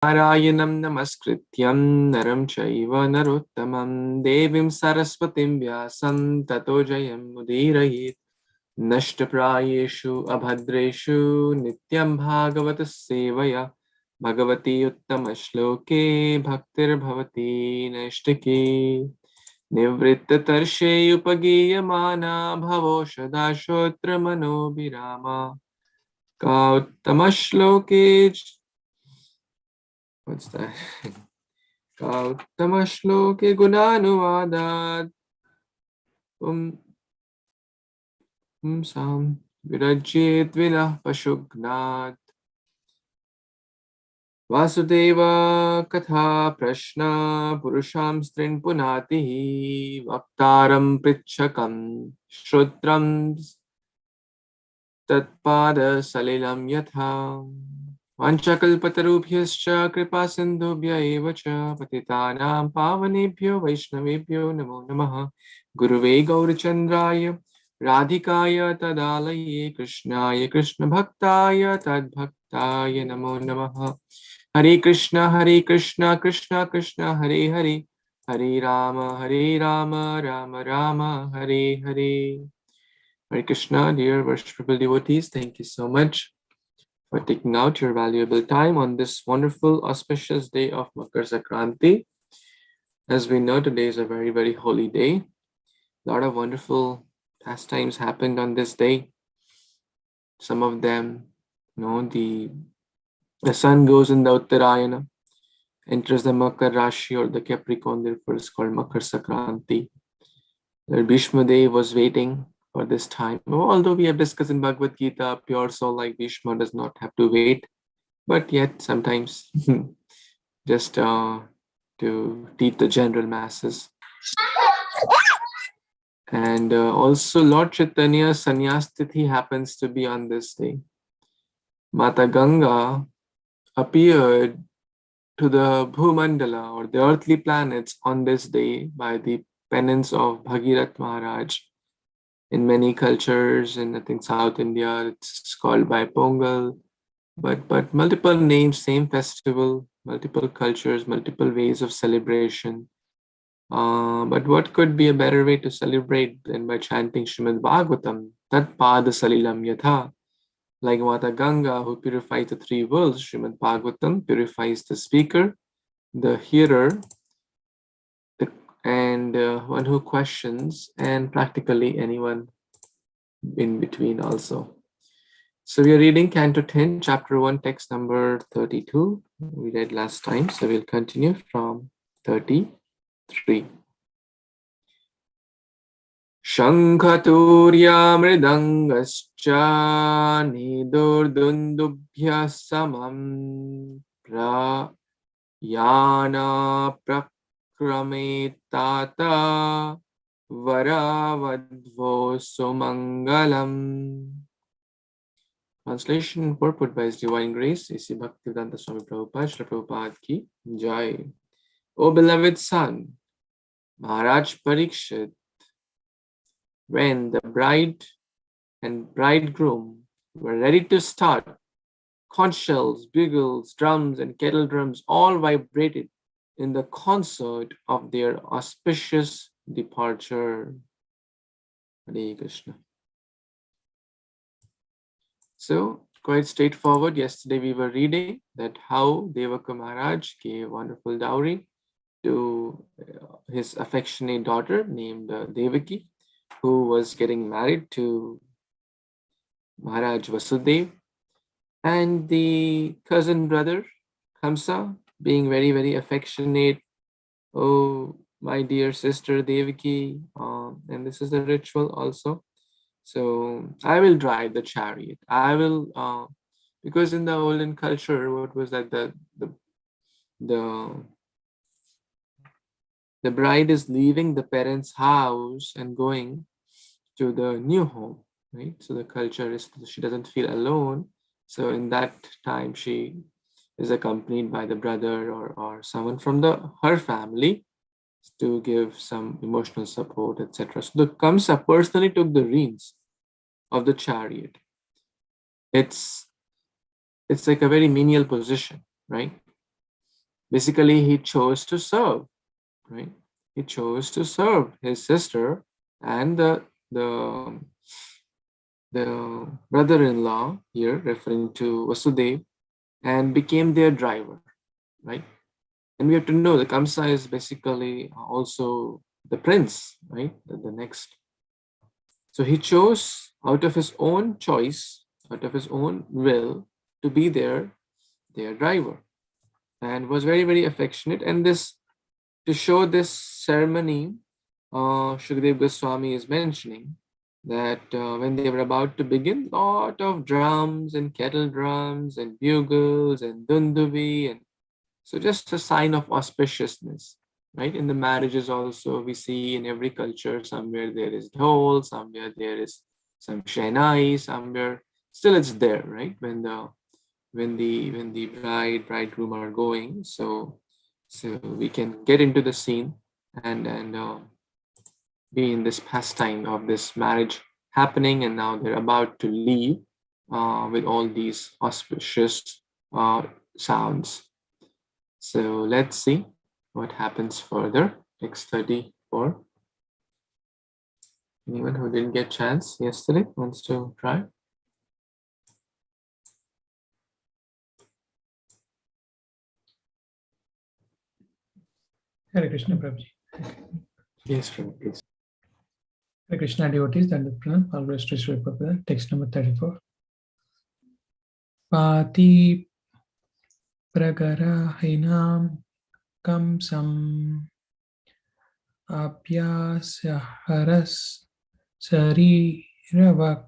Narayanam namaskrityam naram chaiva narottamam devim saraswatim vyasam tato jayam mudirayet nashtaprayeshu abhadreshu nityam bhagavata-sevayā bhagavati uttama shloke bhaktir bhavati nashtake nivrittatarshe upagiyamana bhavo shadashotra manobhirama ka uttama shloke. What's that? Uttama shloke gunanuvadat sam virajyet vinah pashugnat Vasudeva katha prashna purusham strin punatihi vaktaram pritchakam shrutram tatpada salilam yatha Vanchakalpatarubhyascha kripa sindhubhya eva cha patitanam pavanebhyo vaishnavebhyo namo namaha Guruve Gaurachandraya Radhikaya tadalaye Krishnaya Krishna bhaktaya tadbhaktaya namo namaha Hare Krishna Krishna Krishna Hare Hare Hare Rama Rama Rama Hare Hare. Hare Krishna, dear worshipful devotees, thank you so much for taking out your valuable time on this wonderful auspicious day of Makar Sankranti. As we know, today is a very, very holy day. A lot of wonderful pastimes happened on this day. Some of them, the sun goes in the Uttarayana, enters the Makar Rashi or the Capricorn, therefore it's called Makar Sankranti. Lord Bhishma Dev was waiting for this time. Although we have discussed in Bhagavad Gita, a pure soul like Bhishma does not have to wait, but yet sometimes just to teach the general masses. And also Lord Chaitanya's Sannyas Tithi happens to be on this day. Mata Ganga appeared to the Bhumandala or the earthly planets on this day by the penance of Bhagirath Maharaj. In many cultures, in I think South India, it's called by Pongal, but multiple names, same festival, multiple cultures, multiple ways of celebration. But what could be a better way to celebrate than by chanting Śrīmad-Bhāgavatam, Tat Pada Salilam Yatha, like Mata Ganga, who purifies the three worlds. Śrīmad-Bhāgavatam purifies the speaker, the hearer, and one who questions, and practically anyone in between also. So we are reading Canto 10, Chapter 1, text number 32. We read last time, so we'll continue from 33. Shankhaturya mridangascha nidurdundubhya samam prayana Krametata Varavadvo Sumangalam. Translation and purport by His Divine Grace, A.C. Bhaktivedanta Swami Prabhupada, Srila Prabhupada ki Jai. O beloved son, Maharaj Parikshit, when the bride and bridegroom were ready to start, conch shells, bugles, drums, and kettle drums all vibrated in the concert of their auspicious departure. Hare Krishna. So, quite straightforward. Yesterday we were reading that how Devaka Maharaj gave wonderful dowry to his affectionate daughter named Devaki, who was getting married to Maharaj Vasudev, and the cousin brother Kamsa, being very, very affectionate. Oh, my dear sister Devaki, and this is the ritual also. So I will drive the chariot. I will, because in the olden culture, what was that the bride is leaving the parents' house and going to the new home, right? So the culture is she doesn't feel alone. So in that time, she is accompanied by the brother or someone from her family to give some emotional support, etc. So the Kamsa personally took the reins of the chariot. It's like a very menial position, right? basically he chose to serve, right? He chose to serve his sister and the brother-in-law here, referring to Vasudev, and became their driver, right? And we have to know that Kamsa is basically also the prince, right? The next. So he chose out of his own choice, out of his own will, to be their driver, and was very, very affectionate. And this, to show this ceremony, Shukdev Goswami is mentioning that when they were about to begin, lot of drums and kettle drums and bugles and dundubi, and so just a sign of auspiciousness, right? In the marriages also, we see in every culture, somewhere there is dhol, somewhere there is some shehnai, somewhere still it's there, right? When the bridegroom are going, so we can get into the scene and be in this pastime of this marriage happening, and now they're about to leave with all these auspicious sounds. So let's see what happens further. Text 34. Anyone who didn't get chance yesterday wants to try? Hare Kṛṣṇa, Prabhuji. Yes, please. Hare Kṛṣṇa, devotees, and Pranam, all glories to Srila Prabhupada. Text number 34. Pati pragarahinam kamsam apyasya haras sariravak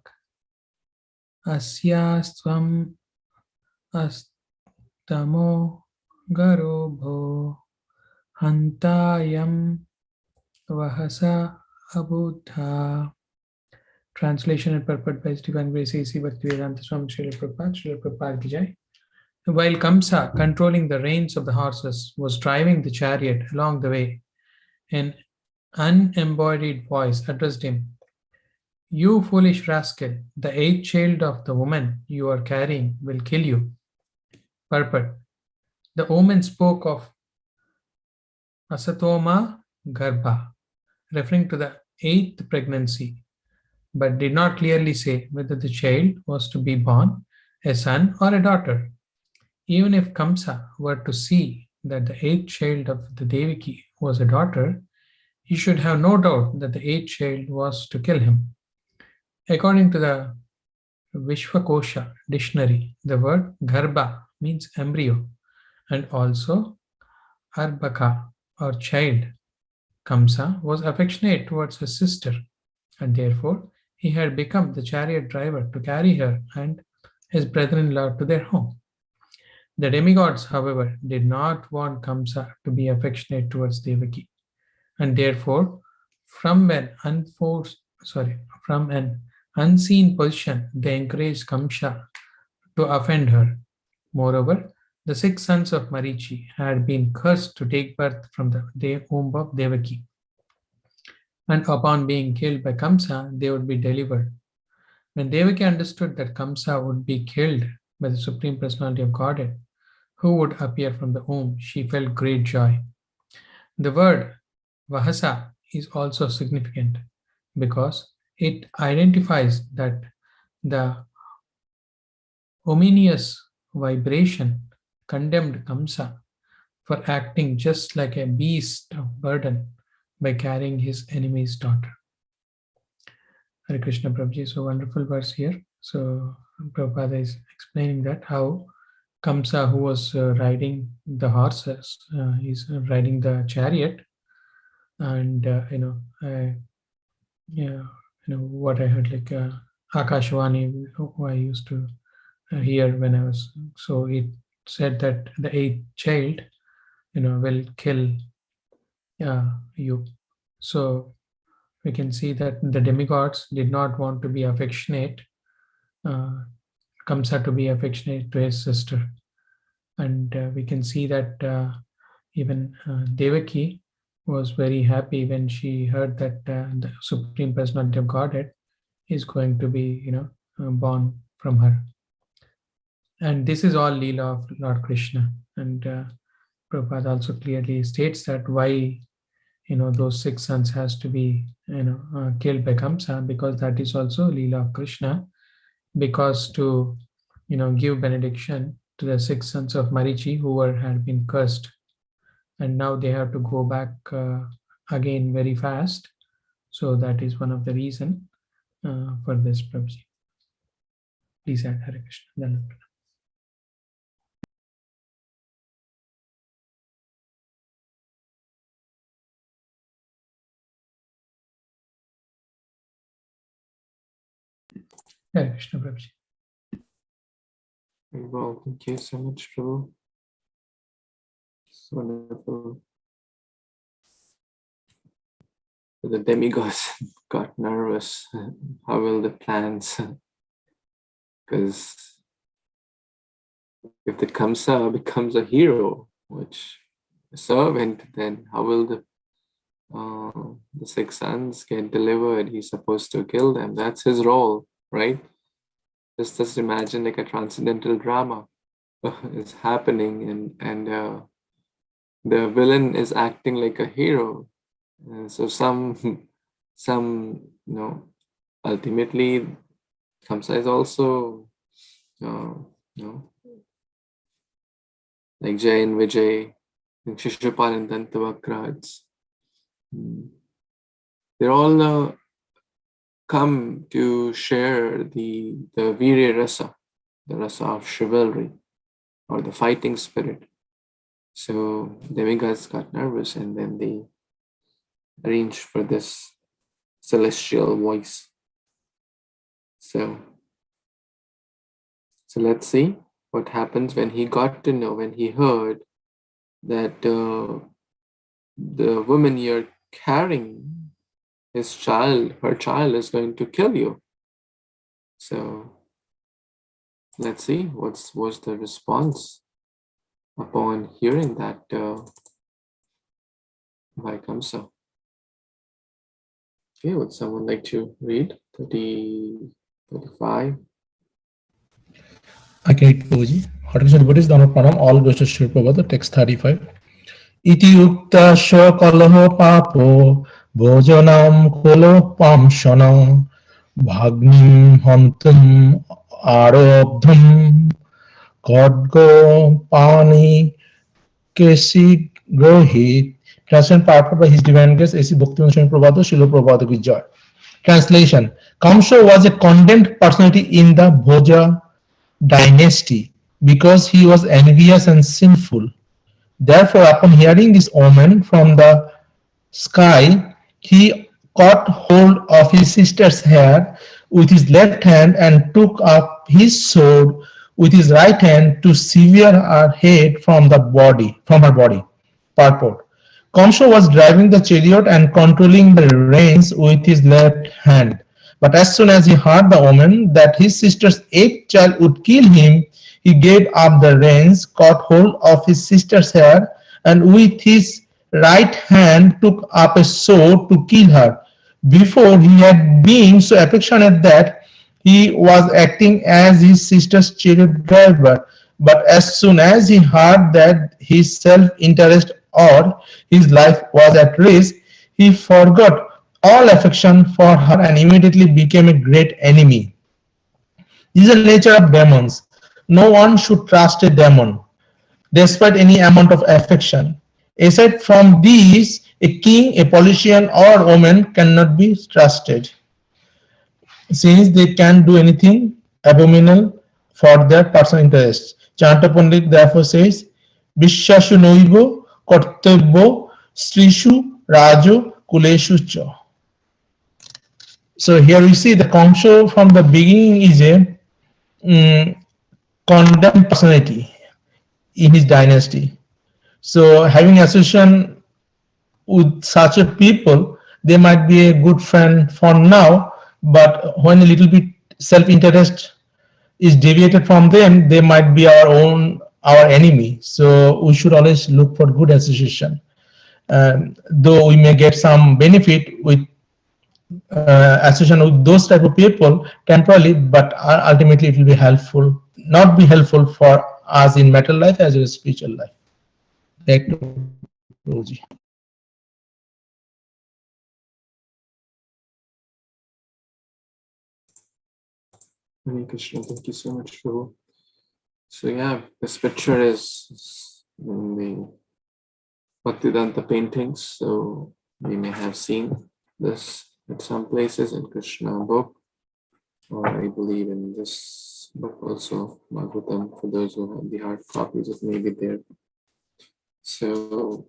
asyastvam astamo garobho hantayam vahasa abudha. Translation and purport by His Divine Grace A.C. Bhaktivedanta Swami Srila Prabhupada ki jai. While Kamsa, controlling the reins of the horses, was driving the chariot along the way, an unembodied voice addressed him. You foolish rascal, the eighth child of the woman you are carrying will kill you. Purport. The woman spoke of Asatoma Garbha, referring to the eighth pregnancy, but did not clearly say whether the child was to be born a son or a daughter. Even if Kamsa were to see that the eighth child of the Devaki was a daughter, he should have no doubt that the eighth child was to kill him. According to the Vishwakosha dictionary, the word Garbha means embryo and also Arbaka or child. Kamsa was affectionate towards his sister, and therefore he had become the chariot driver to carry her and his brother-in-law to their home. The demigods, however, did not want Kamsa to be affectionate towards Devaki, and therefore, from an unseen position, they encouraged Kamsa to offend her. Moreover, the 6 sons of Marichi had been cursed to take birth from the womb of Devaki, and upon being killed by Kamsa, they would be delivered. When Devaki understood that Kamsa would be killed by the Supreme Personality of Godhead, who would appear from the womb, she felt great joy. The word Vahasa is also significant because it identifies that the ominous vibration condemned Kamsa for acting just like a beast of burden by carrying his enemy's daughter. Hare Kṛṣṇa, Prabhuji. So wonderful verse here. So Prabhupada is explaining that how Kamsa, who was riding the horses, is riding the chariot, and what I heard, like Akashvani, who I used to hear when I was, so it said that the eighth child, will kill you. So we can see that the demigods did not want to be affectionate, Kamsa to be affectionate to his sister. And we can see that even Devaki was very happy when she heard that the Supreme Personality of Godhead is going to be, born from her. And this is all Leela of Lord Krishna. And Prabhupada also clearly states that why those 6 sons has to be killed by Kamsa, because that is also Leela of Krishna, because to give benediction to the 6 sons of Marichi who had been cursed, and now they have to go back again very fast. So that is one of the reason for this, Prabhuji. Please add Hare Kṛṣṇa. Hare Kṛṣṇa, Prabhuji. Well, thank you so much, Prabhu. It's wonderful. The demigods got nervous. How will the plans? Because if the Kamsa becomes a hero, which a servant, then how will the 6 sons get delivered? He's supposed to kill them. That's his role, right? Just imagine like a transcendental drama is happening, and the villain is acting like a hero. So some ultimately Kamsa is also like Jay and Vijay and Shishupal and Dantavakrats. They're all come to share the Virya Rasa, the rasa of chivalry or the fighting spirit. So demigods got nervous, and then they arranged for this celestial voice. So let's see what happens when he got to know, when he heard that the woman you're carrying, her child is going to kill you. So let's see what's the response upon hearing that by Kamsa. Okay, would someone like to read 35? I can read, Prabhuji. Hare Kṛṣṇa devotees, Dhamma Pranam, all goes to Śrī Prabhupada, text 35. Iti ukta shokalaho papo bhojanam kolo pamshanam bhagnim hantum arobdham kodgo pani kesi grohit. Translation part by His Divine Grace, A.C. Bhaktivinoda Swami Prabhupada, Srila Prabhupada ki Jai. Translation: Kamsa was a condemned personality in the Bhoja dynasty because he was envious and sinful. Therefore, upon hearing this omen from the sky, he caught hold of his sister's hair with his left hand and took up his sword with his right hand to sever her head from her body. Purport: Kamsa was driving the chariot and controlling the reins with his left hand. But as soon as he heard the omen that his sister's 8th child would kill him, he gave up the reins, caught hold of his sister's hair, and with his right hand took up a sword to kill her. Before, he had been so affectionate that he was acting as his sister's chariot driver. But as soon as he heard that his self-interest or his life was at risk, he forgot all affection for her and immediately became a great enemy. This is the nature of demons. No one should trust a demon, despite any amount of affection. Aside from these, a king, a politician, or woman cannot be trusted, since they can do anything abominable for their personal interests. Chanta Pandit therefore says, Vishwashu noivo kartabbo strishu rajo kuleshu cha. So here we see the Kamsa from the beginning is a condemned personality in his dynasty. So having association with such a people, they might be a good friend for now, but when a little bit self-interest is deviated from them, they might be our enemy. So we should always look for good association. Though we may get some benefit with association with those type of people temporarily, but ultimately it will be helpful, not be helpful for us in material life as well as spiritual life. Back to Prabhuji. Hare Krishna, thank you so much, Prabhu. So yeah, this picture is in the Bhaktivedanta paintings, so we may have seen this at some places in Krishna book, or I believe in this book also, Bhagavatam, for those who have the hard copies, it may be there. So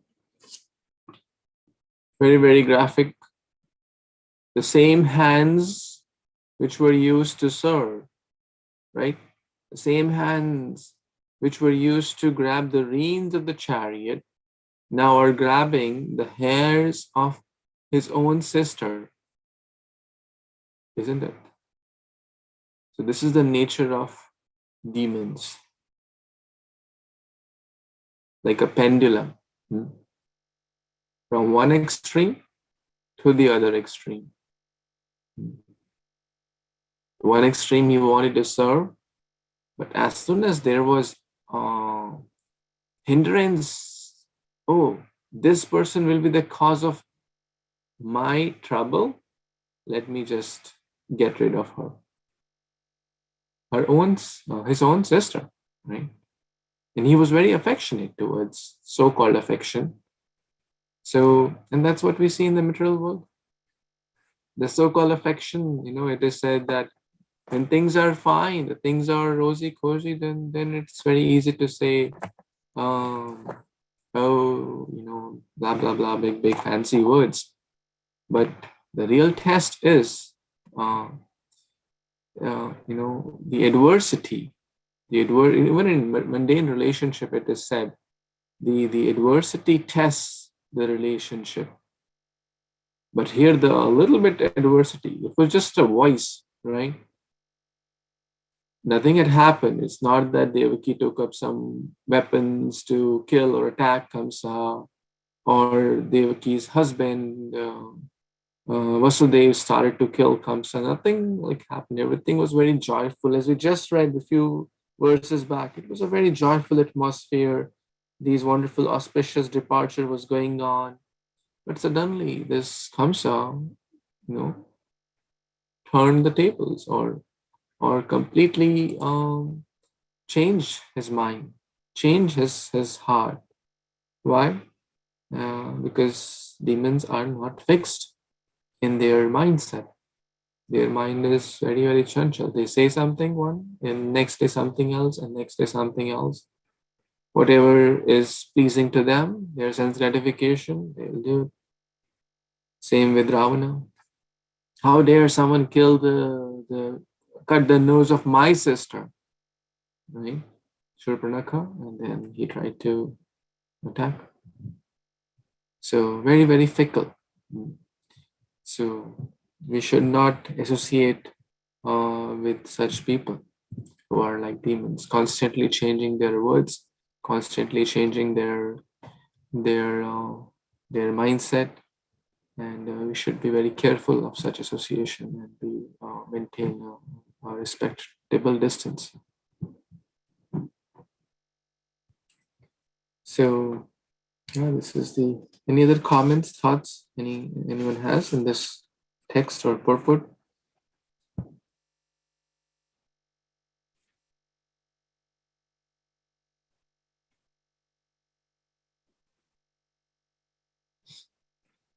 very, very graphic. The same hands which were used to serve, right? The same hands which were used to grab the reins of the chariot now are grabbing the hairs of his own sister, isn't it? So this is the nature of demons, like a pendulum, from one extreme to the other extreme. One extreme he wanted to serve, but as soon as there was hindrance, oh, this person will be the cause of my trouble, let me just get rid of her. His own sister, right? And he was very affectionate towards so-called affection. So, and that's what we see in the material world. The so-called affection, it is said that when things are fine, the things are rosy, cozy, then it's very easy to say, blah, blah, blah, big, fancy words. But the real test is, the adversity. Even in mundane relationship, it is said, the adversity tests the relationship. But here, a little bit adversity, it was just a voice, right? Nothing had happened. It's not that Devaki took up some weapons to kill or attack Kamsa, or Devaki's husband, Vasudev, started to kill Kamsa. Nothing like happened. Everything was very joyful. As we just read a few verses back, it was a very joyful atmosphere. These wonderful auspicious departure was going on. But suddenly this Kamsa, turned the tables or completely change his mind, change his heart. Why? Because demons are not fixed in their mindset. Their mind is very, very chanchal. They say something one, and next day something else, and next day something else. Whatever is pleasing to them, their sense gratification, they'll do it. Same with Ravana. How dare someone kill cut the nose of my sister, right? Shurpanakha, and then he tried to attack. So very, very fickle. So we should not associate with such people who are like demons, constantly changing their words, constantly changing their mindset, and we should be very careful of such association and maintain a respectable distance. So, this is any other comments, thoughts anyone has in this text or purport?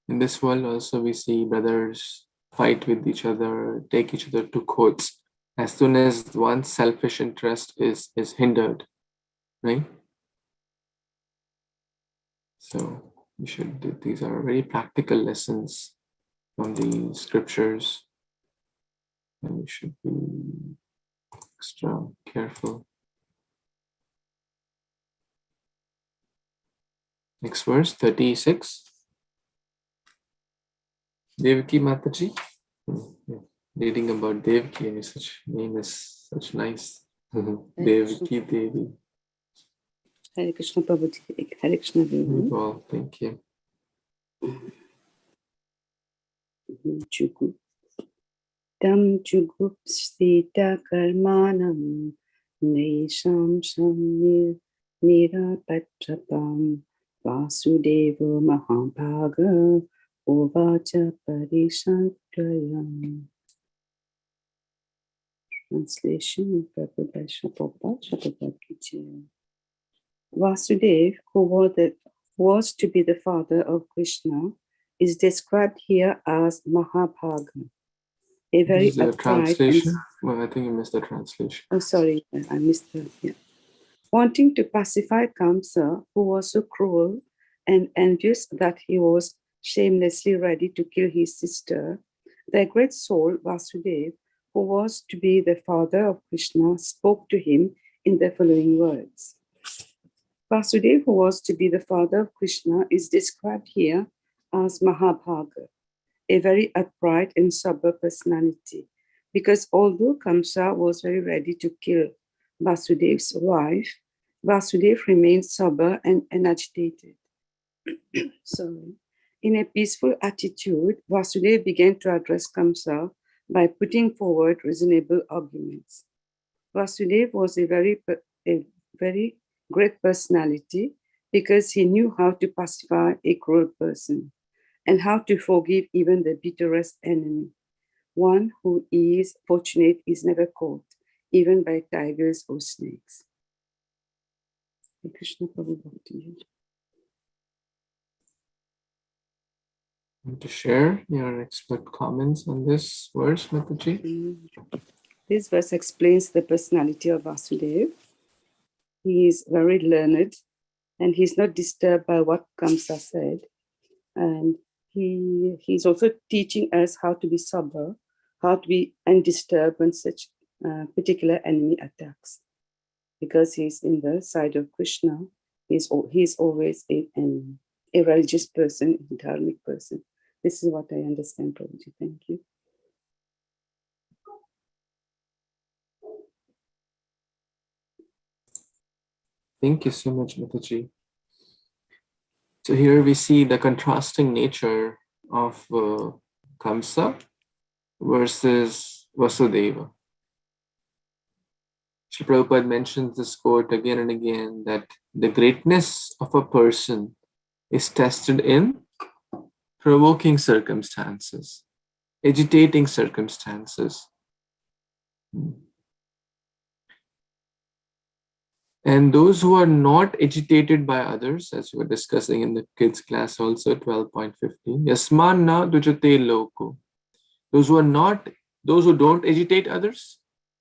In this world also we see brothers fight with each other, take each other to courts. As soon as one's selfish interest is hindered, right? So these are very practical lessons from the scriptures, and we should be extra careful. Next verse, 36. Devaki Mataji, reading about Devaki, and such name is such nice. Devaki Devi. Hare Kṛṣṇa Prabhuji, Hare Kṛṣṇa Devi. Well, thank you. Tam jugupsita karmanam naisham samnir nirapatrapam Vasudev Mahāprabhu Uvacha Parishatrayam. Translation. Vasudev, who was to be the father of Krishna, is described here as Mahāprabhu, a very Is the upright translation? Well, I think you missed the translation. Oh, sorry, I missed that. Yeah. Wanting to pacify Kamsa, who was so cruel and envious that he was shamelessly ready to kill his sister, the great soul Vasudev, who was to be the father of Krishna, spoke to him in the following words. Vasudev, who was to be the father of Krishna, is described here as Mahāprabhu, a very upright and sober personality, because although Kamsa was very ready to kill Vasudev's wife, Vasudev remained sober and unagitated. Sorry. In a peaceful attitude, Vasudev began to address Kamsa by putting forward reasonable arguments. Vasudev was a very great personality because he knew how to pacify a cruel person and how to forgive even the bitterest enemy. One who is fortunate is never caught, even by tigers or snakes. Hare Kṛṣṇa, Prabhu, back to you. Want to share your expert comments on this verse, Mataji? This verse explains the personality of Vasudev. He is very learned and he's not disturbed by what Kamsa said. And he's also teaching us how to be sober, how to be undisturbed when such particular enemy attacks. Because he's in the side of Krishna, he's always a religious person, a dharmic person. This is what I understand, Prabhuji. Thank you. Thank you so much, Mataji. So here we see the contrasting nature of Kamsa versus Vasudeva. Srila Prabhupada mentions this quote again and again, that the greatness of a person is tested in provoking circumstances, agitating circumstances. And those who are not agitated by others, as we were discussing in the kids class also, 12.15, Yasman na dujate loko. Those who don't agitate others,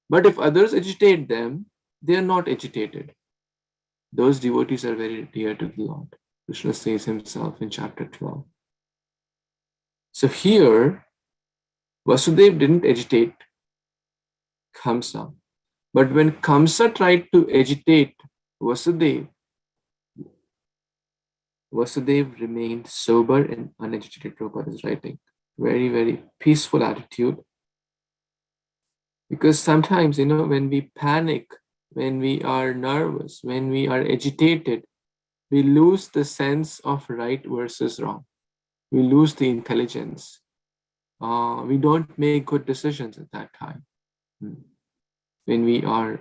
but if others agitate them, they are not agitated. Those devotees are very dear to the Lord. Krishna says himself in chapter 12. So here, Vasudev didn't agitate Kamsa. But when Kamsa tried to agitate Vasudev, Vasudev remained sober and unagitated. Prabhupada is writing. Very, very peaceful attitude. Because sometimes, when we panic, when we are nervous, when we are agitated, we lose the sense of right versus wrong. We lose the intelligence. We don't make good decisions at that time. When we are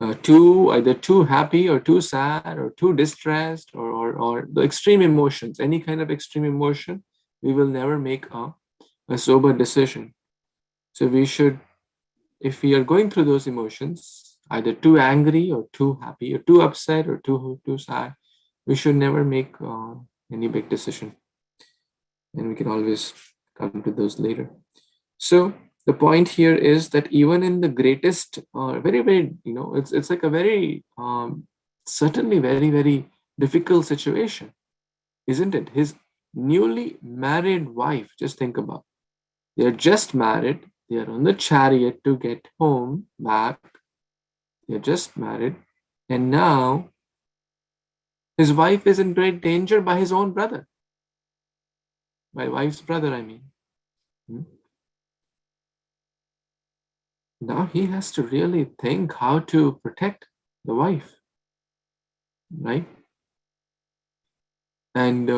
either too happy or too sad or too distressed or the extreme emotions, any kind of extreme emotion, we will never make a sober decision. So we should, if we are going through those emotions, either too angry or too happy or too upset or too sad, we should never make any big decision. And we can always come to those later. So the point here is that even in the greatest, very, very, it's like a very, certainly very, very difficult situation, isn't it? His newly married wife, just think about, they're just married, they're on the chariot to get home back, they're just married, and now his wife is in great danger by his own brother, by wife's brother, I mean. Now he has to really think how to protect the wife, right? And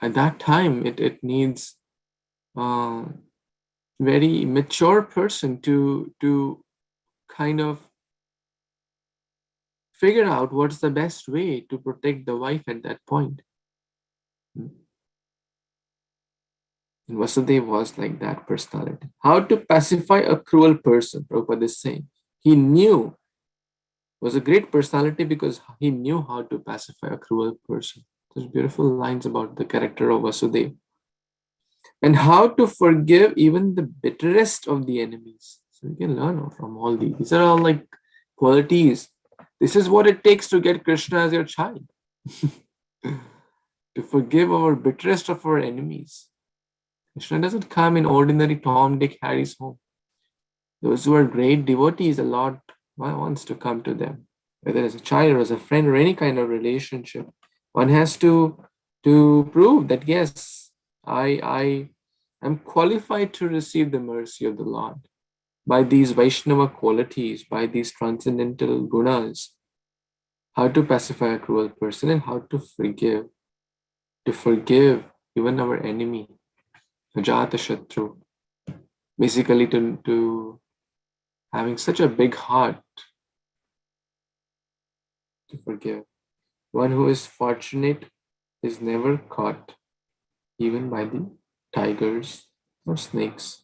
at that time, it needs a very mature person to kind of figure out what's the best way to protect the wife at that point. And Vasudev was like that personality. How to pacify a cruel person, Prabhupada is saying. He knew, was a great personality because he knew how to pacify a cruel person. There's beautiful lines about the character of Vasudev. And how to forgive even the bitterest of the enemies. So we can learn from all these. These are all like qualities. This is what it takes to get Krishna as your child. To forgive our bitterest of our enemies. Krishna doesn't come in ordinary Tom, Dick, Harry's home. Those who are great devotees, the Lord wants to come to them. Whether as a child or as a friend or any kind of relationship. One has to prove that yes, I am qualified to receive the mercy of the Lord by these Vaishnava qualities, by these transcendental gunas. How to pacify a cruel person and how to forgive even our enemy, Ajata Shatru. Basically, to having such a big heart to forgive. One who is fortunate is never caught, even by the tigers or snakes.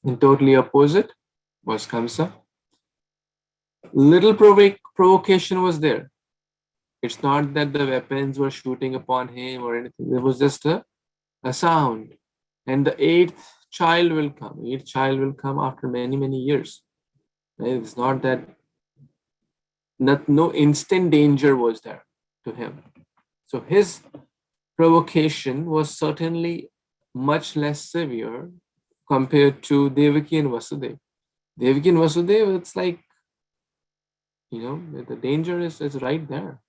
And totally opposite was Kamsa. Little provocation was there. It's not that the weapons were shooting upon him or anything. There was just a sound. And the eighth child will come. Eighth child will come after many, many years. Right? It's not that no instant danger was there to him. So his provocation was certainly much less severe compared to Devaki and Vasudev. Devaki and Vasudev, it's like, the danger is right there.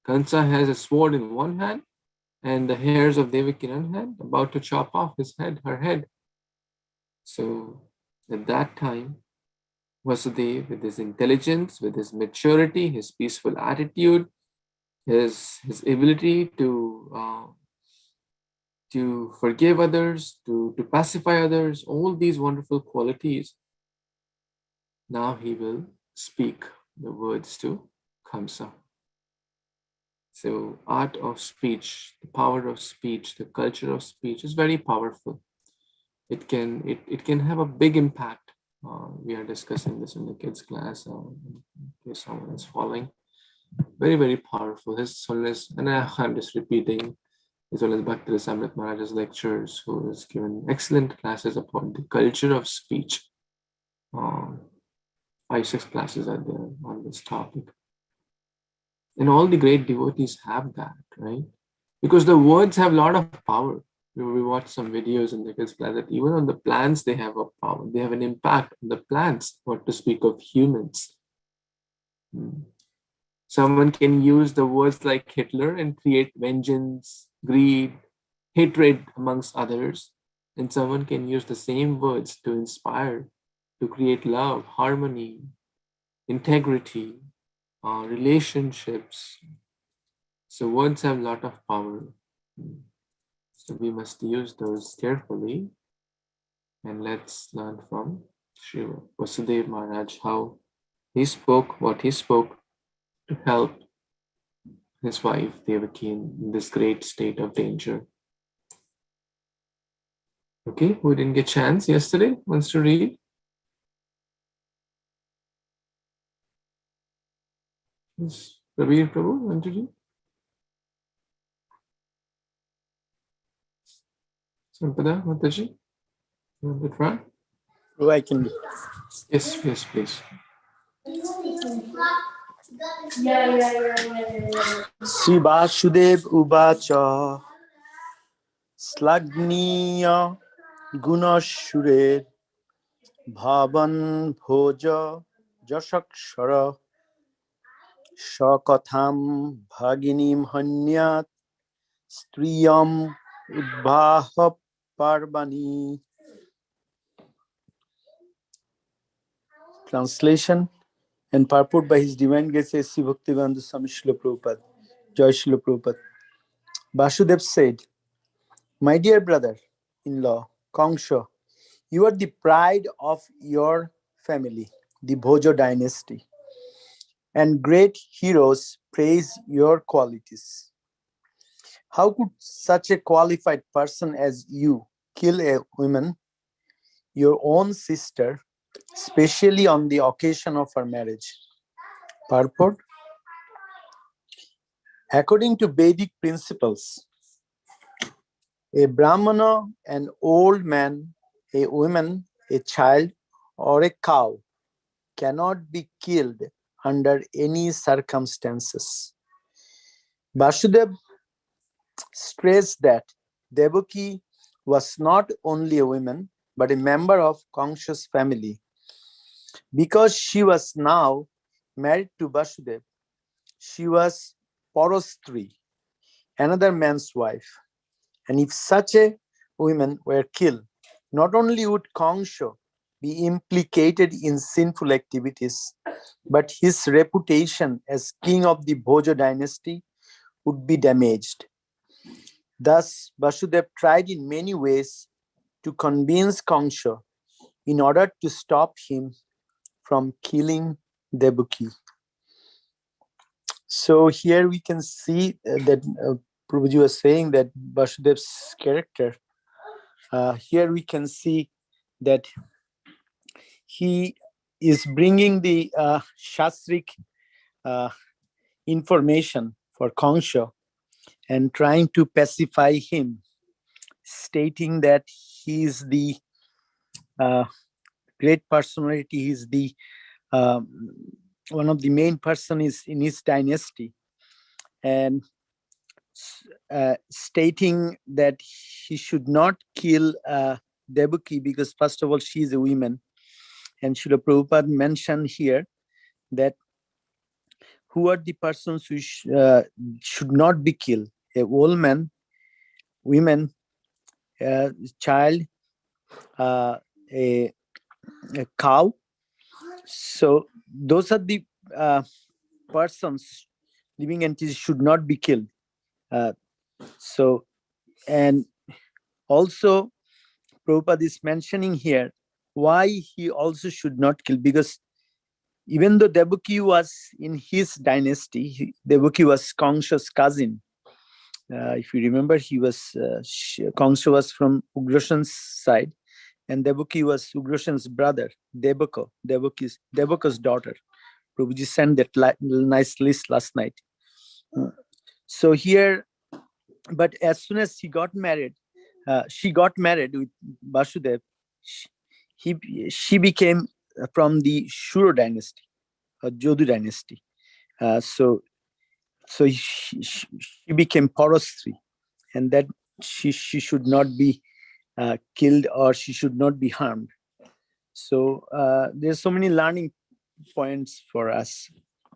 Kamsa has a sword in one hand and the hairs of Devaki in one hand, about to chop off her head. So at that time, Vasudev, with his intelligence, with his maturity, his peaceful attitude, his ability to forgive others, to pacify others, all these wonderful qualities, now he will speak the words to Kamsa. So art of speech, the power of speech, the culture of speech is very powerful. It can have a big impact. We are discussing this in the kids class, in case someone is following. Very, very powerful. His Holiness, and I'm just repeating, His Holiness Bhakti-Rasamrita Maharaj's lectures, who has given excellent classes upon the culture of speech. 5-6 classes are there on this topic. And all the great devotees have that, right? Because the words have a lot of power. We watched some videos in the kids class that even on the plants, they have a power. They have an impact on the plants, what to speak of humans. Someone can use the words like Hitler and create vengeance, greed, hatred amongst others. And someone can use the same words to inspire, to create love, harmony, integrity, relationships. So words have a lot of power. So we must use those carefully. And let's learn from Sri Vasudev Maharaj how he spoke, what he spoke to help his wife Devaki in this great state of danger. Okay, who didn't get a chance yesterday wants to read? Yes, Prabir Prabhu, want to read? Sampada Mataji, you want to try? Oh, I can do. Yes, please. Sri Vasudev Uvacha Slagniya Gunashure Bhavan Bhoja Jasakshara Shakatham Bhaginim Hanyat Striyam Udbhaha Parvani. Translation and purport by His Divine Grace A.C. Bhaktivedanta Swami Srila Prabhupada. Jai Srila Prabhupada. Vasudev said, "My dear brother-in-law, Kamsa, you are the pride of your family, the Bhoja dynasty, and great heroes praise your qualities. how could such a qualified person as you kill a woman, your own sister, especially on the occasion of her marriage? Purport. According to Vedic principles, a Brahmana, an old man, a woman, a child, or a cow cannot be killed under any circumstances. Vasudev stressed that Devaki was not only a woman, but a member of Kamsa's family. Because she was now married to Vasudev, she was Parastri, another man's wife. And if such a woman were killed, not only would Kamsa be implicated in sinful activities, but his reputation as king of the Bhoja dynasty would be damaged. Thus, Vasudev tried in many ways to convince Kamsa in order to stop him from killing Devaki. So here we can see that Prabhuji was saying that Vasudev's character, here we can see that he is bringing the Shastric information for Kamsa and trying to pacify him, stating that he is the great personality, he is the one of the main persons in his dynasty, and stating that he should not kill Devaki because, first of all, she is a woman. And Srila Prabhupada mentioned here that who are the persons who should not be killed? A old man, women, child, a cow. So those are the persons, living entities, should not be killed. And also Prabhupada is mentioning here why he also should not kill, because even though Devaki was in his dynasty, Devaki was Kamsa's cousin. If you remember, he was Kamsa was from Ugrashan's side, and Devaki was Ugrashan's brother, Devaka's daughter. Prabhuji sent that nice list last night. So here, but as soon as she got married with Vasudev, she became from the Shura dynasty, Jodu dynasty. So she became Parastri, and that she should not be killed, or she should not be harmed. So there's so many learning points for us.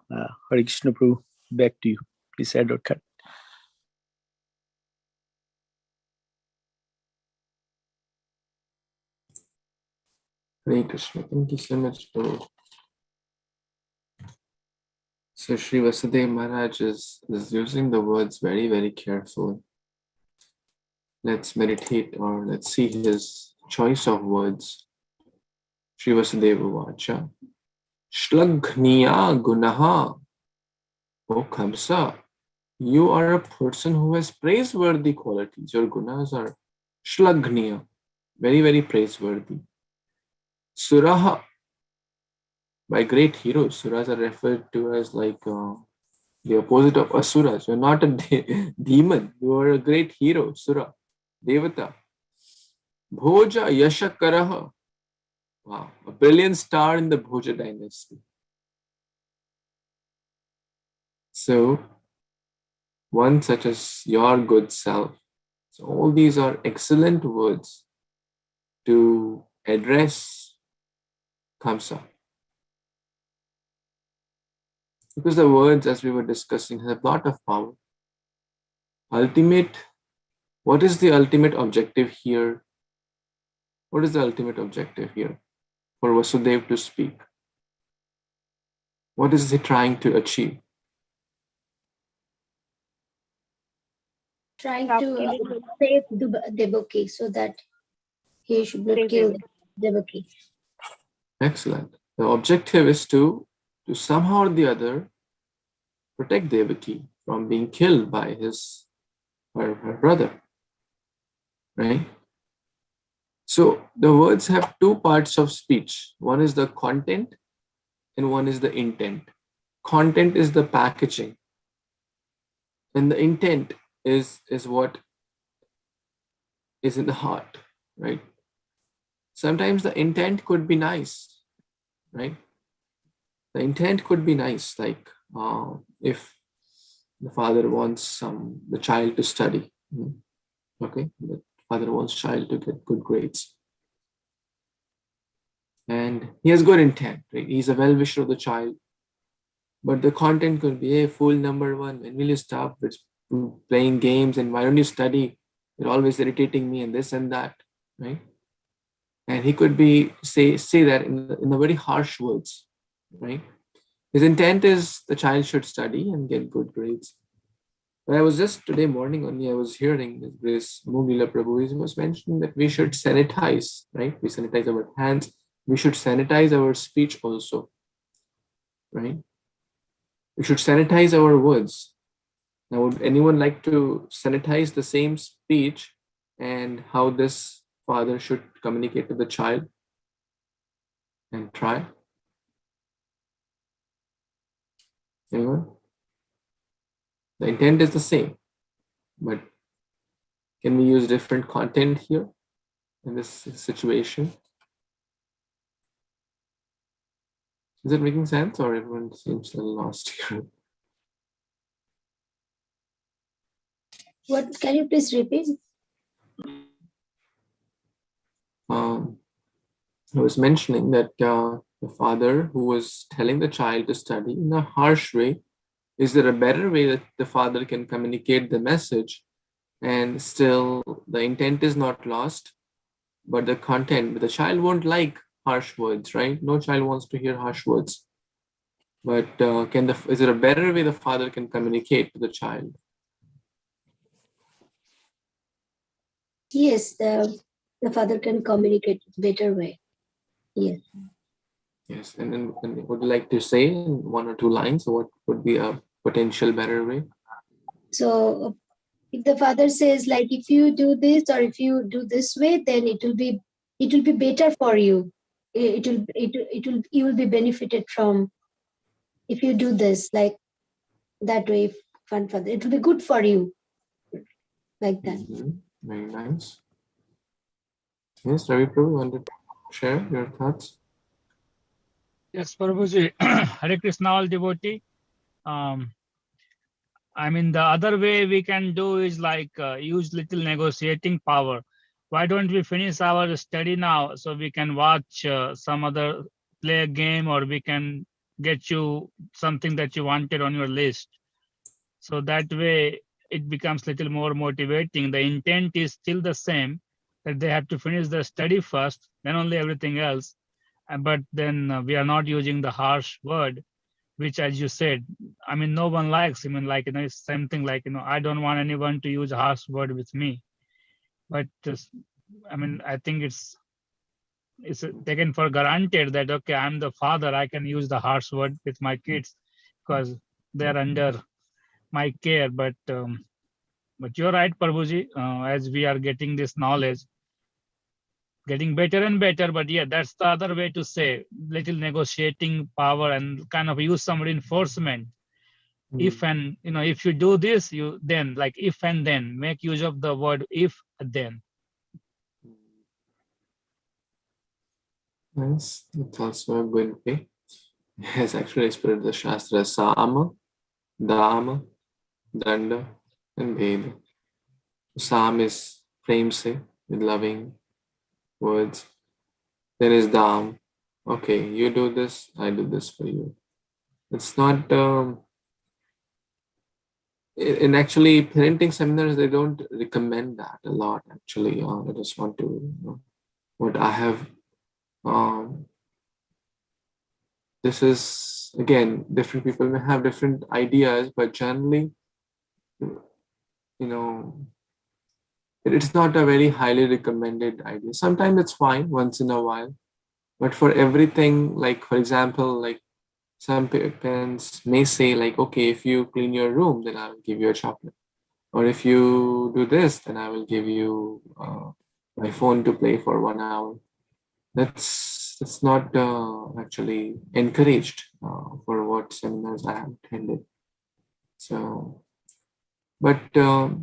Hare Kṛṣṇa Prabhu, back to you. Please add or cut. Hare Krishna. Thank you so much, Prabhu. So Sri Vasudev Maharaj is using the words very, very carefully. Let's meditate, or let's see his choice of words. Sri Vasudeva Vacha. Shlaghniya gunaha. O Kamsa, you are a person who has praiseworthy qualities. Your gunas are shlaghniya, very, very praiseworthy. Suraha, by great heroes. Suras are referred to as like the opposite of asuras. You're not a demon. You are a great hero, sura, devata. Bhoja yashakaraha. Wow, a brilliant star in the Bhoja dynasty. So, one such as your good self. So all these are excellent words to address Kamsa. Because the words, as we were discussing, have a lot of power. What is the ultimate objective here? What is the ultimate objective here for Vasudev to speak? What is he trying to achieve? Trying to save Devaki so that he should not kill Devaki. Excellent. The objective is to somehow or the other protect Devaki from being killed by his her brother, right? So the words have two parts of speech. One is the content and one is the intent. Content is the packaging, and the intent is what is in the heart, right? Sometimes the intent could be nice, right? The intent could be nice, like if the father wants the child to study, okay, the father wants child to get good grades, and he has good intent, right? He's a well-wisher of the child, but the content could be, hey, fool number one, when will you stop with playing games, and why don't you study? You're always irritating me, and this and that, right? And he could be say that in the very harsh words, right? His intent is the child should study and get good grades. But I was just today morning only, I was hearing His Grace Mugila Prabhu, he was mentioning that we should sanitize, right? We sanitize our hands. We should sanitize our speech also, right? We should sanitize our words. Now, would anyone like to sanitize the same speech and how this father should communicate to the child? And try. Anyone? The intent is the same, but can we use different content here in this situation? Is it making sense, or everyone seems a little lost here? What can you please repeat? I was mentioning that the father who was telling the child to study in a harsh way, is there a better way that the father can communicate the message and still the intent is not lost, but the content, the child won't like harsh words, right? No child wants to hear harsh words. But is there a better way the father can communicate to the child? Yes, the father can communicate better way. Yes. Yes, and would you like to say in one or two lines what would be a potential better way? So if the father says, like, if you do this or if you do this way, then it will be better for you. You will be benefited from if you do this, like that way. Father, it will be good for you, like that. Very nice. Yes, Ravi Prabhu, want to share your thoughts? Yes, Prabhuji. Hare Krishna, all devotee. I mean, the other way we can do is like use little negotiating power. Why don't we finish our study now so we can watch some other, play a game, or we can get you something that you wanted on your list. So that way it becomes little more motivating. The intent is still the same, that they have to finish the study first, then only everything else. But then we are not using the harsh word, which, as you said, I mean, no one likes. I mean, like, it's same thing, like, I don't want anyone to use a harsh word with me. But I mean, I think it's taken for granted that, okay, I'm the father, I can use the harsh word with my kids because they're under my care. But you're right, Prabhuji, as we are getting this knowledge, getting better and better. But yeah, that's the other way to say, little negotiating power and kind of use some reinforcement. If and, if you do this, you then, like, if and then, make use of the word if then. Yes, it's also a good way. Yes, actually, spirit the Shastra, Sama, Dama, Danda, and Veda. Sam is frames it with loving words. There is Dam. Okay, you do this, I do this for you. It's not, in actually parenting seminars, they don't recommend that a lot, actually. I just want to, what I have, this is, again, different people may have different ideas, but generally, it's not a very highly recommended idea. Sometimes it's fine once in a while, but for everything, like, for example, like some parents may say, like, okay, if you clean your room, then I'll give you a chocolate. Or if you do this, then I will give you my phone to play for 1 hour. That's not actually encouraged for what seminars I have attended. So, but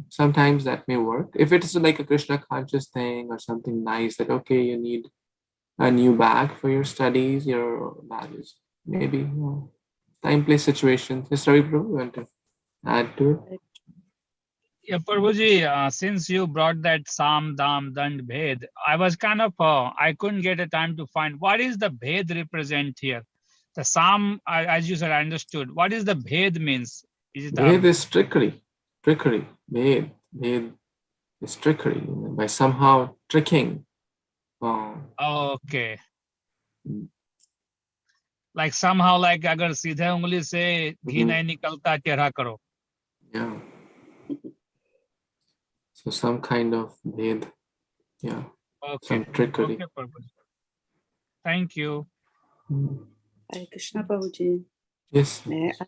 sometimes that may work. If it is like a Krishna conscious thing or something nice that, okay, you need a new bag for your studies, your bag is maybe time, place, situation. Mr. Ravi Prabhu, you want to add to it? Yeah, Prabhuji, since you brought that Sam, Dam, Dand, Bhed, I was kind of, I couldn't get a time to find what is the Bhed represent here. The Sam, as you said, I understood. What is the Bhed means? Is it Bhed is trickery. Trickery. Bhed is trickery. By somehow tricking. okay. Like somehow, like अगर सीधे उंगली से घी नहीं निकलता टेढ़ा करो. Yeah. So some kind of bhed. Yeah. Okay. Some trickery. Okay, Prabhuji. Thank you. Hare Krishna, Prabhuji. Yes. May I-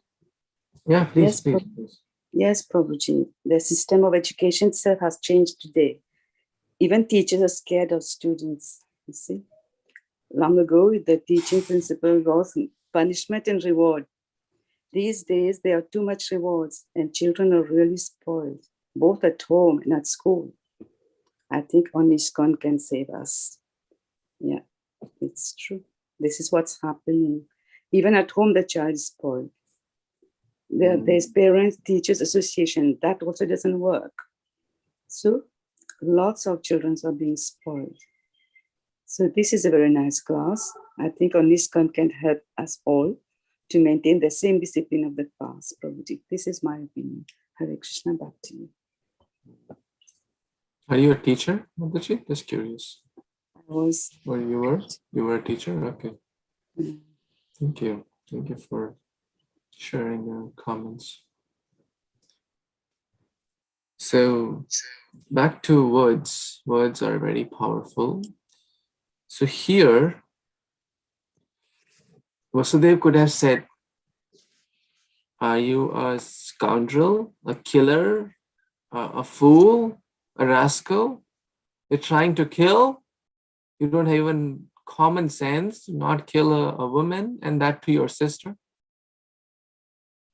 Yeah, please, Yes, please, Prabhu. please. Yes, Prabhuji. The system of education itself has changed today. Even teachers are scared of students, you see. Long ago, the teaching principle was punishment and reward. These days, there are too much rewards and children are really spoiled, both at home and at school. I think only ISKCON can save us. Yeah, it's true. This is what's happening. Even at home, the child is spoiled. There's parents teachers association, that also doesn't work. So lots of children are being spoiled. So this is a very nice class. I think ISKCON can help us all to maintain the same discipline of the past, Prabhuji. This is my opinion. Hare Krishna, back to you. Are you a teacher, Mataji? Just curious. I was. Or you were a teacher? Okay. Mm. Thank you. Thank you for sharing your comments. So back to words. Words are very powerful. So here, Vasudev could have said, are you a scoundrel, a killer, a fool, a rascal? You're trying to kill? You don't have even common sense to not kill a woman, and that to your sister?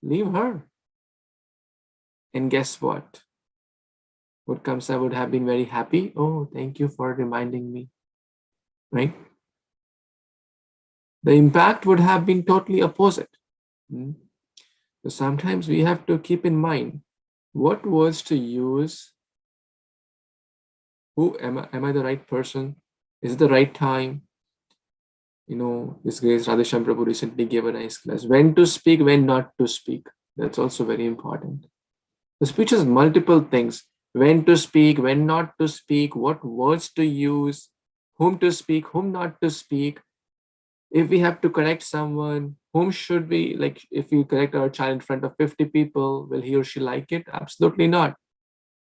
Leave her. And guess what? What Kamsa would have been very happy. Oh, thank you for reminding me. Right? The impact would have been totally opposite. So sometimes we have to keep in mind what words to use. Who am I the right person? Is it the right time? You know, this Grace Radheshyam Prabhu recently gave a nice class. When to speak, when not to speak. That's also very important. The speech is multiple things. When to speak, when not to speak, what words to use, whom to speak, whom not to speak. If we have to correct someone, whom should we, like if we correct our child in front of 50 people, will he or she like it? Absolutely not,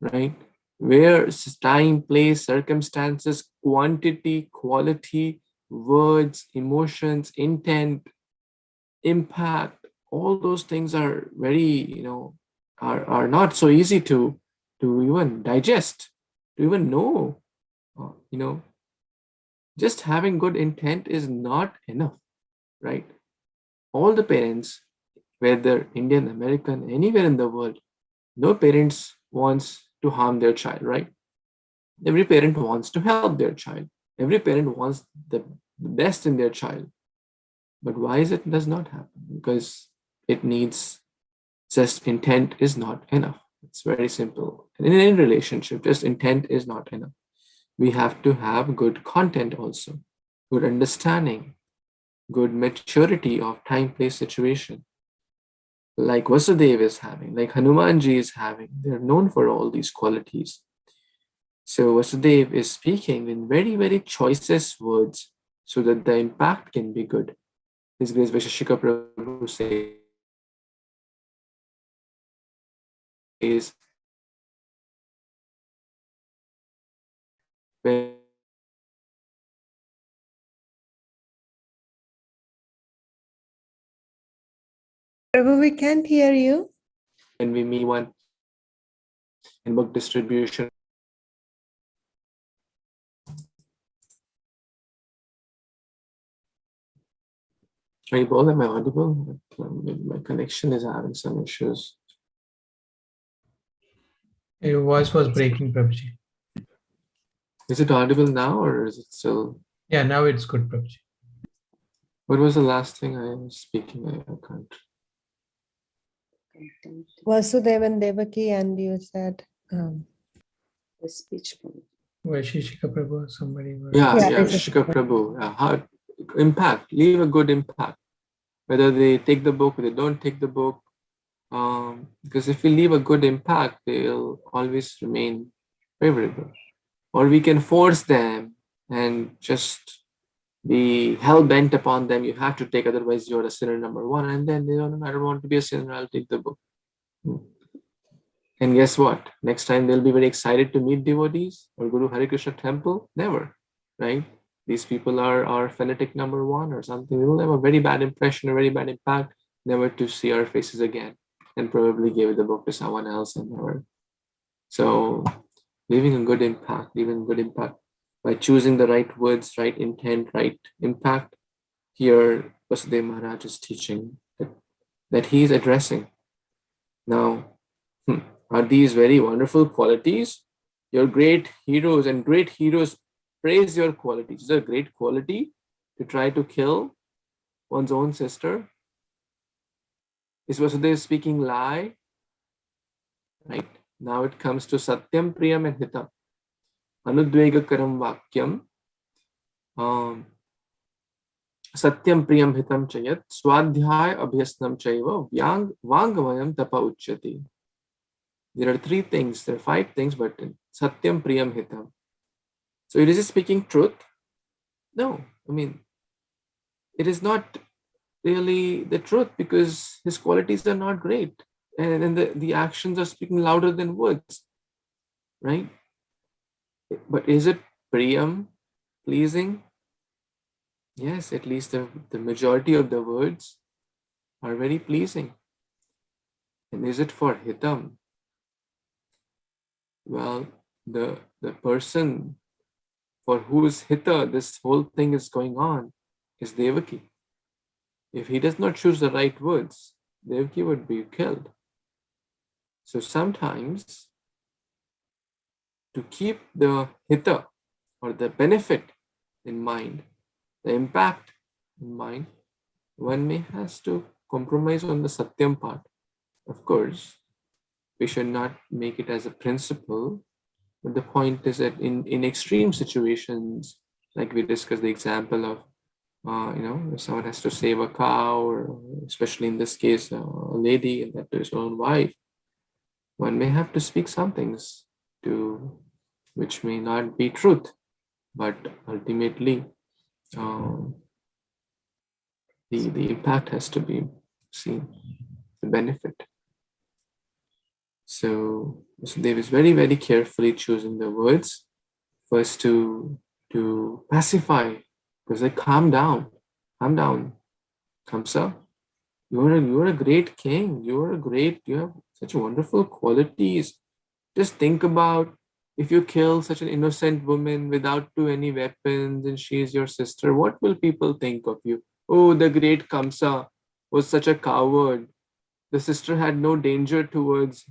right? Where time, place, circumstances, quantity, quality, words, emotions, intent, impact, all those things are very, are not so easy to even digest, to even know. Just having good intent is not enough, right? All the parents, whether Indian, American, anywhere in the world, no parents wants to harm their child, right? Every parent wants to help their child. Every parent wants the best in their child. But why is it does not happen? Because it needs just intent is not enough. It's very simple. And in any relationship, just intent is not enough. We have to have good content also, good understanding, good maturity of time, place, situation. Like Vasudev is having, like Hanumanji is having. They're known for all these qualities. So Vasudev is speaking in very, very choicest words so that the impact can be good. His Grace Vaisheshika Prabhu says, when Prabhu, we can't hear you. we meet one, in book distribution. Are you both? Am I audible? My connection is having some issues. Your voice was breaking, Prabhuji. Is it audible now or is it still? Yeah, now it's good, Prabhuji. What was the last thing I was speaking? I can't. Vasudev and Devaki, and you said The speech. Vaisheshika Prabhu, somebody was. Yeah, Yeah, yeah, Shika Prabhu. How impact, leave a good impact. Whether they take the book or they don't take the book. Because if we leave a good impact, they'll always remain favorable. Or we can force them and just be hell-bent upon them. You have to take, otherwise you're a sinner number one. And then they don't, I don't want to be a sinner, I'll take the book. And guess what? Next time they'll be very excited to meet devotees or go to Hare Kṛṣṇa temple. Never, right? These people are fanatic number one or something. We will have a very bad impression, a very bad impact, never to see our faces again, and probably give the book to someone else and never. So leaving a good impact by choosing the right words, right intent, right impact. Here, Vasudev Maharaj is teaching that he is addressing. Now, are these very wonderful qualities? Your great heroes, and great heroes praise your qualities. Is it a great quality to try to kill one's own sister? Is Vasudev speaking lie? Right. Now it comes to Satyam, Priyam, and Hitam. Anudvegakaram Vakyam. Satyam, Priyam, Hitam Chayat. Swadhyaya, Abhyasnam Chaiva. Vangavayam Tapa Uchyati. There are three things, there are five things, but Satyam, Priyam, Hitam. So it is speaking truth? No, I mean, it is not really the truth because his qualities are not great. And the actions are speaking louder than words, right? But is it Priyam, pleasing? Yes, at least the majority of the words are very pleasing. And is it for Hitam? Well, the person for whose hita this whole thing is going on is Devaki. If he does not choose the right words, Devaki would be killed. So sometimes to keep the hita or the benefit in mind, the impact in mind, one may has to compromise on the Satyam part. Of course, we should not make it as a principle. But the point is that in extreme situations, like we discussed the example of, if someone has to save a cow, or especially in this case, a lady and that to his own wife, one may have to speak some things which may not be truth, but ultimately the impact has to be seen, the benefit. So Vasudev is very, very carefully choosing the words first to pacify, because they calm down, Kamsa. You're a great king. You have such wonderful qualities. Just think about if you kill such an innocent woman without any weapons and she is your sister, what will people think of you? Oh, the great Kamsa was such a coward. The sister had no danger towards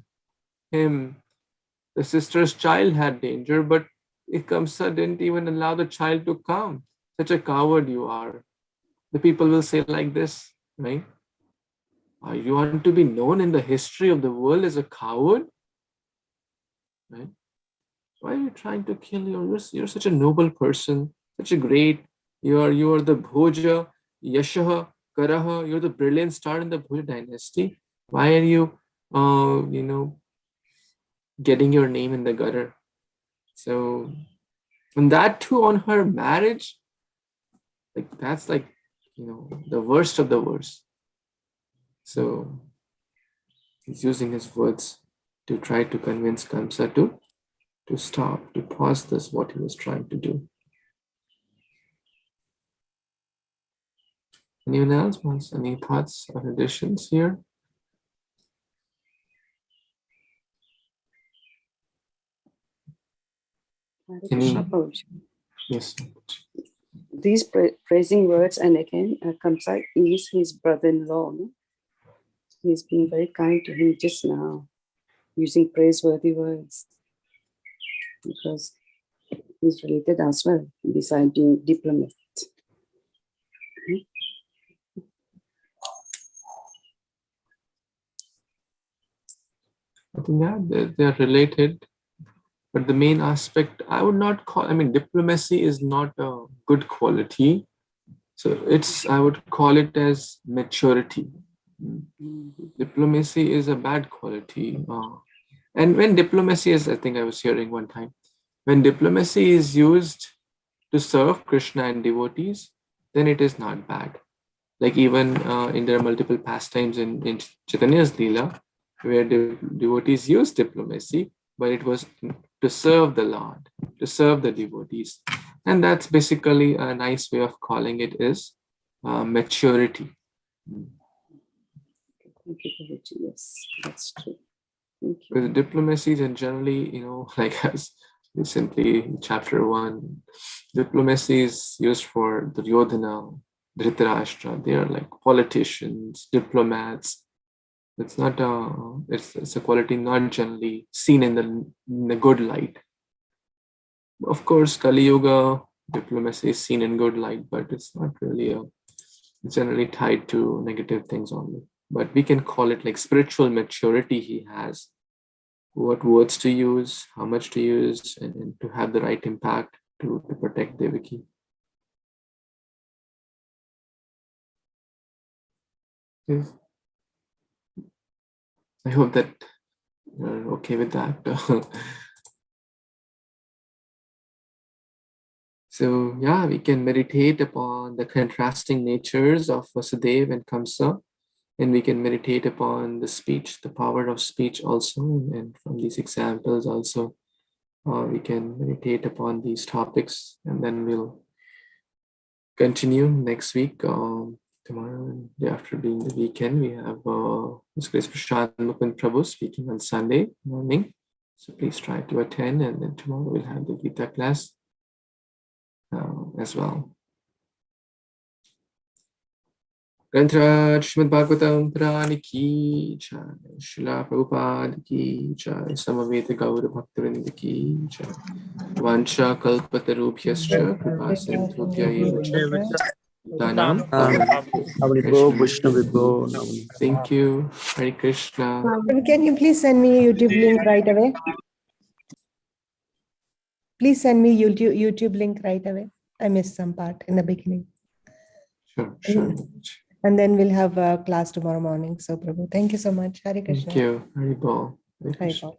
him. The sister's child had danger, but Kamsa didn't even allow the child to come. Such a coward you are. The people will say like this, right? You want to be known in the history of the world as a coward? Right? Why are you trying to kill you? You're such a noble person, such a great, you are the Bhoja, Yashaha, Karaha, you're the brilliant star in the Bhoja dynasty. Why are you, getting your name in the gutter? So, and that too on her marriage, that's the worst of the worst. So he's using his words to try to convince Kamsa to stop, to pause this, what he was trying to do. Anyone else wants any thoughts or additions here? Hare Any- Kṛṣṇa, Prabhuji. Yes. These praising words, and again, Kamsa is his brother-in-law. No? He's been very kind to him just now, using praiseworthy words, because he's related as well, besides being diplomat. I think they're related, but the main aspect I would not call. I mean, diplomacy is not a good quality, so I would call it as maturity. Diplomacy is a bad quality, and when diplomacy is, I think I was hearing one time, when diplomacy is used to serve Krishna and devotees, then it is not bad. Like even there are multiple pastimes in Chaitanya's Leela, where the devotees use diplomacy, but it was to serve the Lord, to serve the devotees. And that's basically a nice way of calling it is maturity. Thank you, Prabhuji. Yes, that's true. Thank you. Because diplomacies and generally, like as recently in chapter 1, diplomacy is used for Duryodhana, Dhritarashtra. They are like politicians, diplomats. It's not it's a quality not generally seen in the good light. Of course, Kali Yuga diplomacy is seen in good light, but it's not really generally tied to negative things only. But we can call it like spiritual maturity he has. What words to use, how much to use, and to have the right impact to protect Devaki. Yes. I hope that you're okay with that. So yeah, we can meditate upon the contrasting natures of Vasudev and Kamsa, and we can meditate upon the speech, the power of speech also, and from these examples also, we can meditate upon these topics, and then we'll continue next week. Tomorrow and day after being the weekend, we have His Grace Prashant Mukund Prabhu speaking on Sunday morning. So please try to attend, and then tomorrow we'll have the Gita class as well. Grantaraj Śrīmad-Bhāgavatam Purani ki jai, Srila Prabhupada ki jai, Samaveta Gaura Bhaktivinoda ki jai, Vancha Kalpatarubhyascha Kripa Sindhubhya eva cha. Danam Thank you. Hare Kṛṣṇa. Can you please send me YouTube link right away? Please send me YouTube link right away. I missed some part in the beginning. Sure. And then we'll have a class tomorrow morning. So, Prabhu, thank you so much. Hare Kṛṣṇa. Thank you. Hare Bol. Hare Bol.